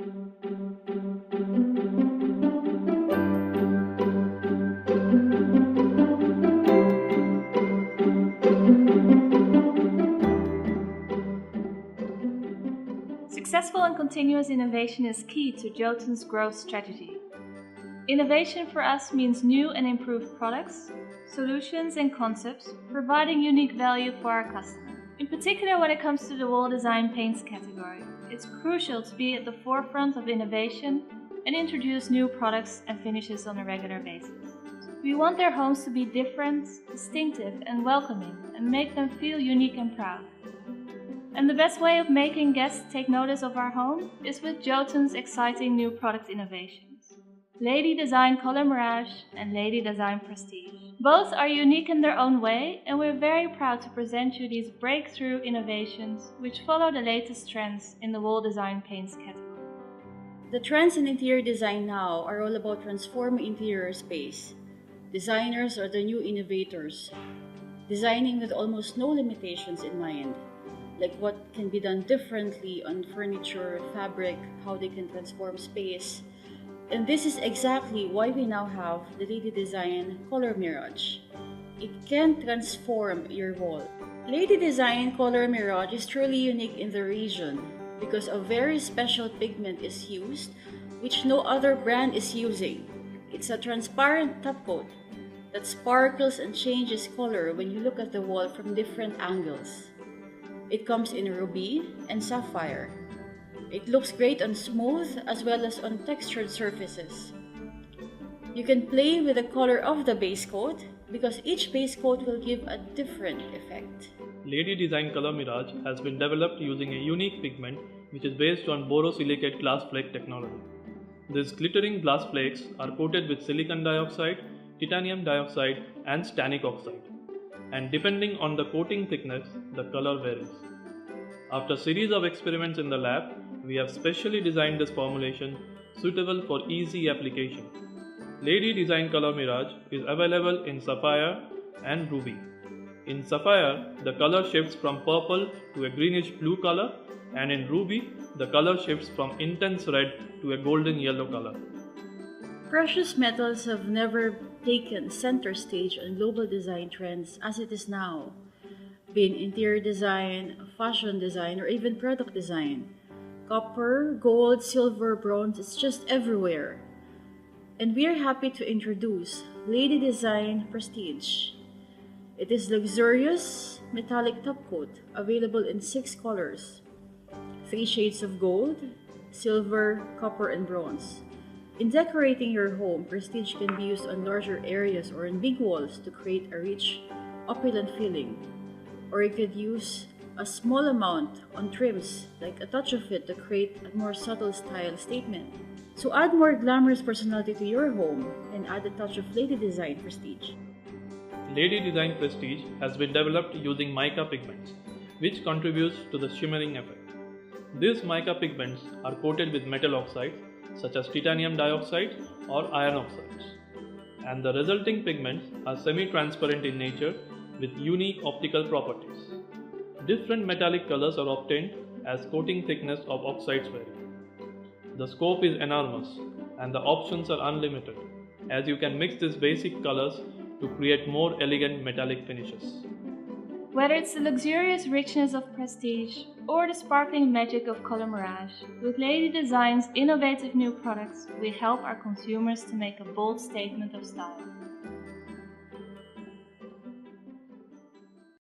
Successful and continuous innovation is key to Jotun's growth strategy. Innovation for us means new and improved products, solutions and concepts, providing unique value for our customers. In particular, when it comes to the wall design paints category, it's crucial to be at the forefront of innovation and introduce new products and finishes on a regular basis. We want their homes to be different, distinctive and welcoming and make them feel unique and proud. And the best way of making guests take notice of our home is with Jotun's exciting new product innovations. Lady Design Color Mirage and Lady Design Prestige. Both are unique in their own way, and we're very proud to present you these breakthrough innovations which follow the latest trends in the wall design paints category. The trends in interior design now are all about transforming interior space. Designers are the new innovators, designing with almost no limitations in mind, like what can be done differently on furniture, fabric, how they can transform space. And this is exactly why we now have the Lady Design Color Mirage. It can transform your wall. Lady Design Color Mirage is truly unique in the region because a very special pigment is used which no other brand is using. It's a transparent top coat that sparkles and changes color when you look at the wall from different angles. It comes in ruby and sapphire. It looks great on smooth as well as on textured surfaces. You can play with the color of the base coat because each base coat will give a different effect. Lady Design Color Mirage has been developed using a unique pigment which is based on borosilicate glass flake technology. These glittering glass flakes are coated with silicon dioxide, titanium dioxide and stannic oxide. And depending on the coating thickness, the color varies. After a series of experiments in the lab, we have specially designed this formulation suitable for easy application. Lady Design Color Mirage is available in sapphire and ruby. In sapphire, the color shifts from purple to a greenish blue color, and in ruby, the color shifts from intense red to a golden yellow color. Precious metals have never taken center stage on global design trends as it is now, be it interior design, fashion design, or even product design. Copper, gold, silver, bronze, it's just everywhere. And we are happy to introduce Lady Design Prestige. It is luxurious metallic top coat available in 6 colors, 3 shades of gold, silver, copper, and bronze. In decorating your home, Prestige can be used on larger areas or on big walls to create a rich, opulent feeling. Or you could use a small amount on trims, like a touch of it to create a more subtle style statement. So add more glamorous personality to your home and add a touch of Lady Design Prestige. Lady Design Prestige has been developed using mica pigments, which contributes to the shimmering effect. These mica pigments are coated with metal oxides such as titanium dioxide or iron oxides, and the resulting pigments are semi-transparent in nature with unique optical properties. Different metallic colors are obtained as coating thickness of oxides vary. The scope is enormous and the options are unlimited, as you can mix these basic colors to create more elegant metallic finishes. Whether it's the luxurious richness of Prestige or the sparkling magic of Color Mirage, with Lady Design's innovative new products, we help our consumers to make a bold statement of style.